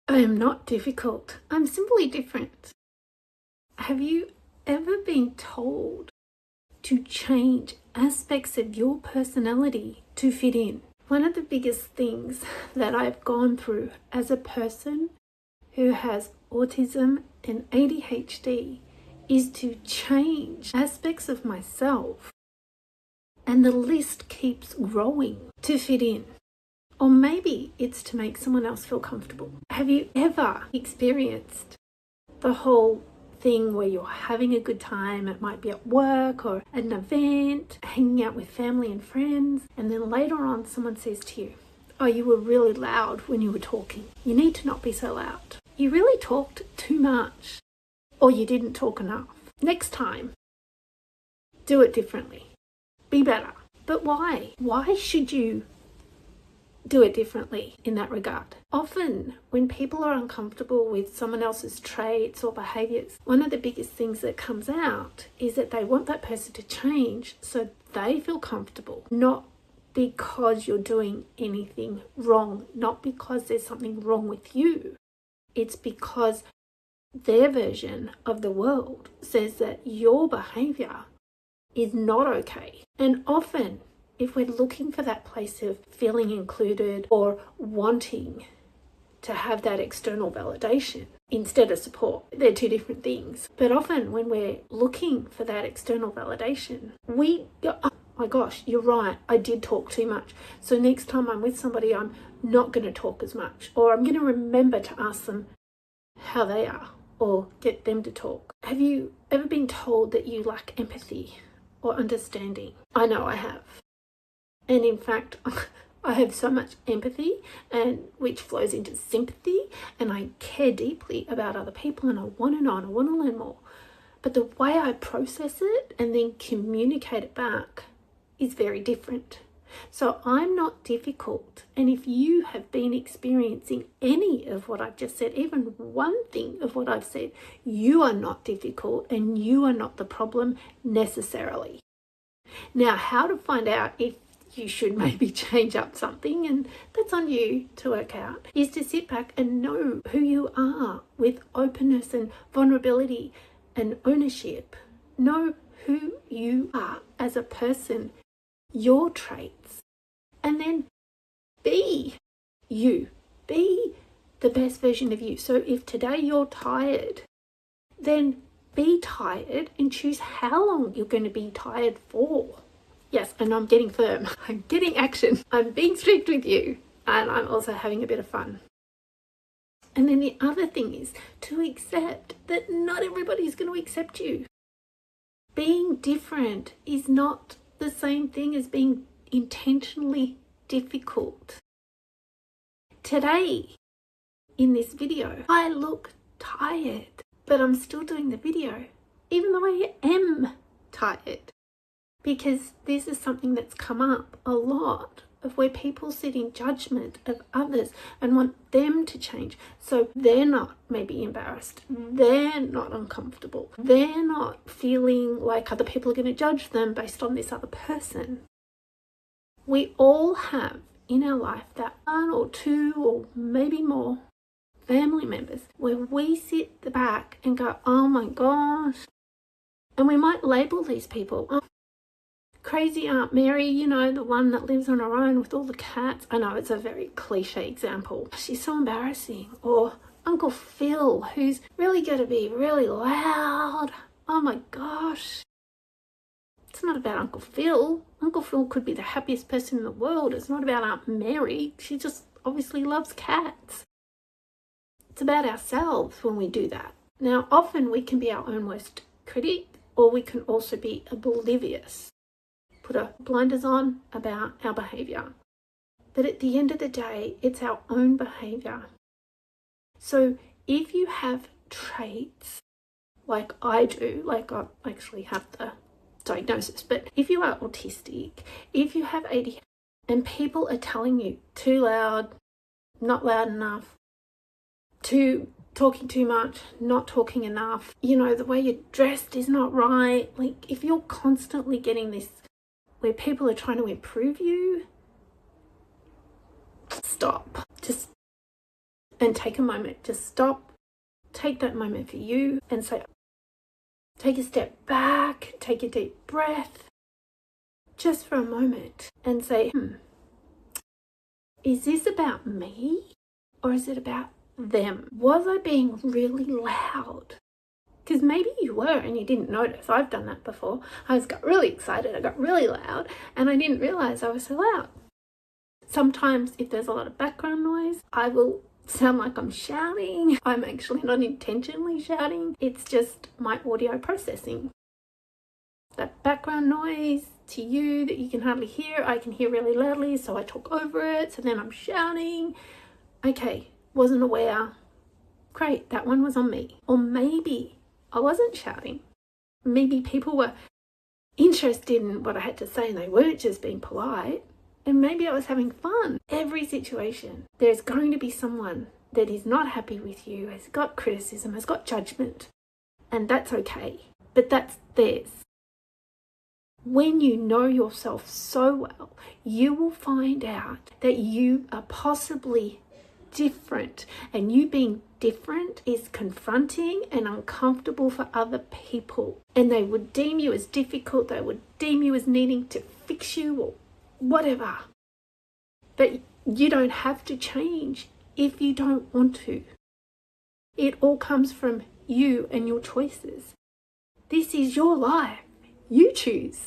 I am not difficult. I'm simply different. Have you ever been told to change aspects of your personality to fit in? One of the biggest things that I've gone through as a person who has autism and ADHD is to change aspects of myself, and the list keeps growing to fit in. Or maybe it's to make someone else feel comfortable. Have you ever experienced the whole thing where you're having a good time? It might be at work or at an event, hanging out with family and friends, and then later on someone says to you, "Oh, you were really loud when you were talking. You need to not be so loud. You really talked too much, or you didn't talk enough. Next time, do it differently. Be better." But why? Why should you do it differently in that regard? Often when people are uncomfortable with someone else's traits or behaviors, one of the biggest things that comes out is that they want that person to change so they feel comfortable, not because you're doing anything wrong, not because there's something wrong with you. It's because their version of the world says that your behavior is not okay. And often, if we're looking for that place of feeling included or wanting to have that external validation instead of support, they're two different things. But often when we're looking for that external validation, we go, "Oh my gosh, you're right, I did talk too much. So next time I'm with somebody, I'm not going to talk as much, or I'm going to remember to ask them how they are or get them to talk." Have you ever been told that you lack empathy or understanding? I know I have. And in fact, I have so much empathy, and which flows into sympathy, and I care deeply about other people, and I want to know and I want to learn more. But the way I process it and then communicate it back is very different. So I'm not difficult. And if you have been experiencing any of what I've just said, even one thing of what I've said, you are not difficult and you are not the problem necessarily. Now, how to find out if you should maybe change up something, and that's on you to work out, is to sit back and know who you are with openness and vulnerability and ownership. Know who you are as a person, your traits, and then be you. Be the best version of you. So if today you're tired, then be tired and choose how long you're going to be tired for. Yes, and I'm getting firm. I'm getting action. I'm being strict with you. And I'm also having a bit of fun. And then the other thing is to accept that not everybody's going to accept you. Being different is not the same thing as being intentionally difficult. Today, in this video, I look tired, but I'm still doing the video, even though I am tired. Because this is something that's come up a lot, of where people sit in judgment of others and want them to change. So they're not maybe embarrassed. They're not uncomfortable. They're not feeling like other people are going to judge them based on this other person. We all have in our life that one or two or maybe more family members where we sit at the back and go, "Oh my gosh." And we might label these people, "Oh, crazy Aunt Mary, you know, the one that lives on her own with all the cats." I know it's a very cliche example. "She's so embarrassing." Or Uncle Phil, who's really going to be really loud. Oh my gosh. It's not about Uncle Phil. Uncle Phil could be the happiest person in the world. It's not about Aunt Mary. She just obviously loves cats. It's about ourselves when we do that. Now, often we can be our own worst critic, or we can also be oblivious. Put our blinders on about our behavior. But at the end of the day, it's our own behavior. So if you have traits like I do, like I actually have the diagnosis, but if you are autistic, if you have ADHD, and people are telling you too loud, not loud enough, talking too much, not talking enough, you know, the way you're dressed is not right. Like, if you're constantly getting this where people are trying to improve you, stop. Just and take a moment. Just stop, take that moment for you and say, take a step back, take a deep breath, just for a moment, and say, is this about me or is it about them? Was I being really loud? Because maybe you were and you didn't notice. I've done that before. I got really excited, I got really loud, and I didn't realize I was so loud. Sometimes if there's a lot of background noise, I will sound like I'm shouting. I'm actually not intentionally shouting. It's just my audio processing. That background noise to you that you can hardly hear, I can hear really loudly, so I talk over it, so then I'm shouting. Okay, wasn't aware. Great, that one was on me. Or maybe I wasn't shouting. Maybe people were interested in what I had to say and they weren't just being polite. And maybe I was having fun. Every situation, there's going to be someone that is not happy with you, has got criticism, has got judgment. And that's okay. But that's theirs. When you know yourself so well, you will find out that you are possibly different, and you being different is confronting and uncomfortable for other people, and they would deem you as difficult, they would deem you as needing to fix you or whatever. But you don't have to change if you don't want to. It all comes from you and your choices. This is your life. You choose.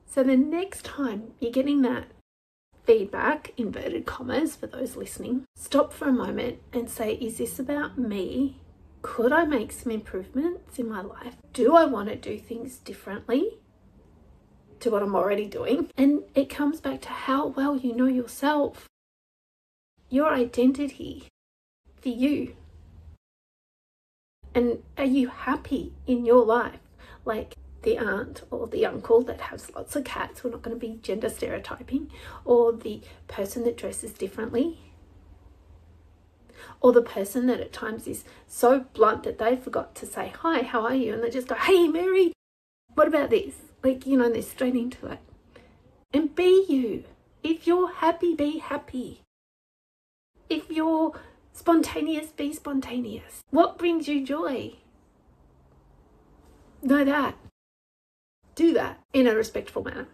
So the next time you're getting that feedback, inverted commas for those listening, stop for a moment and say, is this about me? Could I make some improvements in my life? Do I want to do things differently to what I'm already doing? And it comes back to how well you know yourself, your identity for you. And are you happy in your life? Like the aunt or the uncle that has lots of cats, we're not going to be gender stereotyping, or the person that dresses differently, or the person that at times is so blunt that they forgot to say, hi, how are you? And they just go, hey, Mary, what about this? Like, you know, they're straight into it. And be you. If you're happy, be happy. If you're spontaneous, be spontaneous. What brings you joy? Know that. Do that in a respectful manner.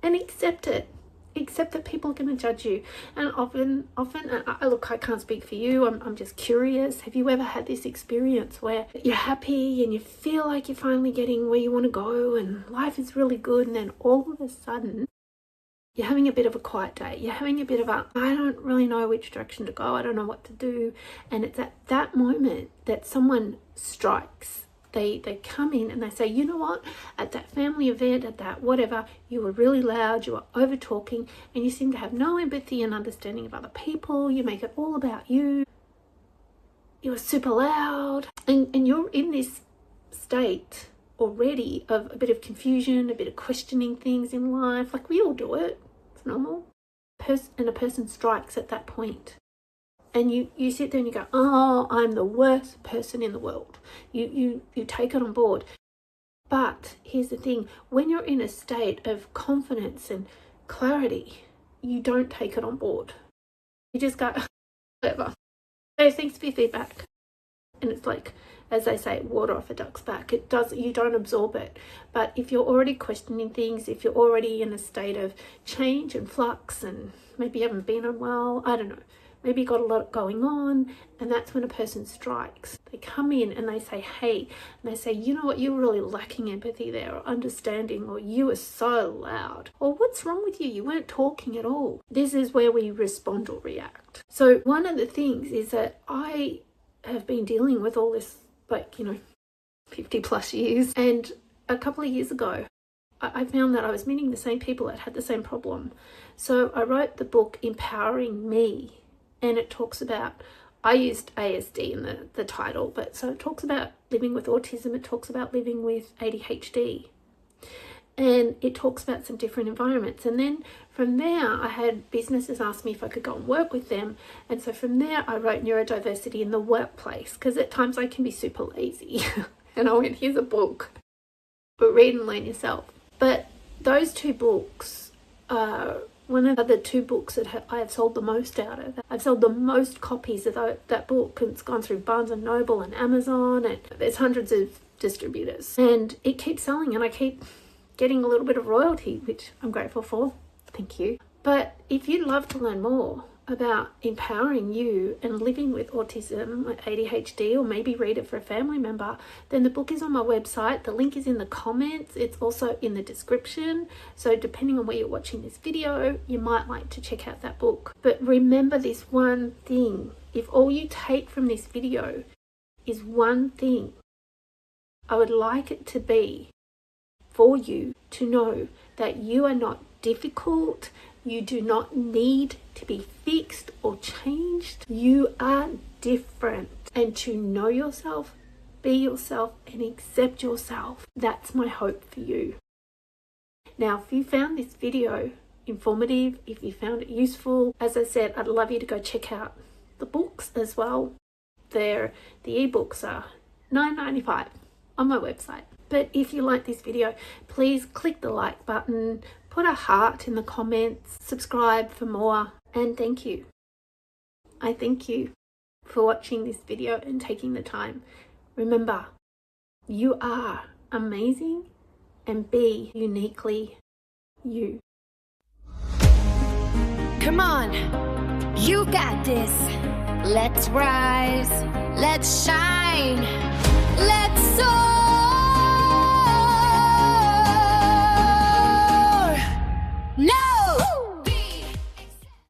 And accept it. Accept that people are going to judge you. And often, look, I can't speak for you. I'm just curious. Have you ever had this experience where you're happy and you feel like you're finally getting where you want to go and life is really good, and then all of a sudden you're having a bit of a quiet day. You're having a bit of a, I don't really know which direction to go. I don't know what to do. And it's at that moment that someone strikes. They come in and they say, you know what, at that family event, at that whatever, you were really loud, you were over talking, and you seem to have no empathy and understanding of other people. You make it all about you. You were super loud. And you're in this state already of a bit of confusion, a bit of questioning things in life. Like, we all do it. It's normal. And a person strikes at that point. And you sit there and you go, oh, I'm the worst person in the world. You take it on board. But here's the thing, when you're in a state of confidence and clarity, you don't take it on board. You just go, whatever. Hey, thanks for your feedback. And it's like, as they say, water off a duck's back. You don't absorb it. But if you're already questioning things, if you're already in a state of change and flux, and maybe you haven't been unwell, I don't know, maybe you got a lot going on, and that's when a person strikes. They come in and they say, hey, and they say, you know what, you're really lacking empathy there, or understanding, or you were so loud, or what's wrong with you? You weren't talking at all. This is where we respond or react. So one of the things is that I have been dealing with all this, 50 plus years. And a couple of years ago, I found that I was meeting the same people that had the same problem. So I wrote the book Empowering Me. And it talks about, I used ASD in the title, but so it talks about living with autism, it talks about living with ADHD, and it talks about some different environments. And then from there, I had businesses ask me if I could go and work with them. And so from there, I wrote neurodiversity in the workplace, because at times I can be super lazy. And I went, here's a book, but read and learn yourself. But those two books one of the 2 books that I have sold the most out of. I've sold the most copies of that book, and it's gone through Barnes & Noble and Amazon, and there's hundreds of distributors. And it keeps selling, and I keep getting a little bit of royalty, which I'm grateful for. Thank you. But if you'd love to learn more about empowering you and living with autism, ADHD, or maybe read it for a family member, then the book is on my website. The link is in the comments. It's also in the description. So depending on where you're watching this video, you might like to check out that book. But remember this one thing. If all you take from this video is one thing, I would like it to be for you to know that you are not difficult. You do not need to be fixed or changed. You are different. And to know yourself, be yourself, and accept yourself. That's my hope for you. Now, if you found this video informative, if you found it useful, as I said, I'd love you to go check out the books as well. The ebooks are $9.95 on my website. But if you like this video, please click the like button, put a heart in the comments, subscribe for more, and thank you. I thank you for watching this video and taking the time. Remember, you are amazing, and be uniquely you. Come on, you got this. Let's rise, let's shine, let's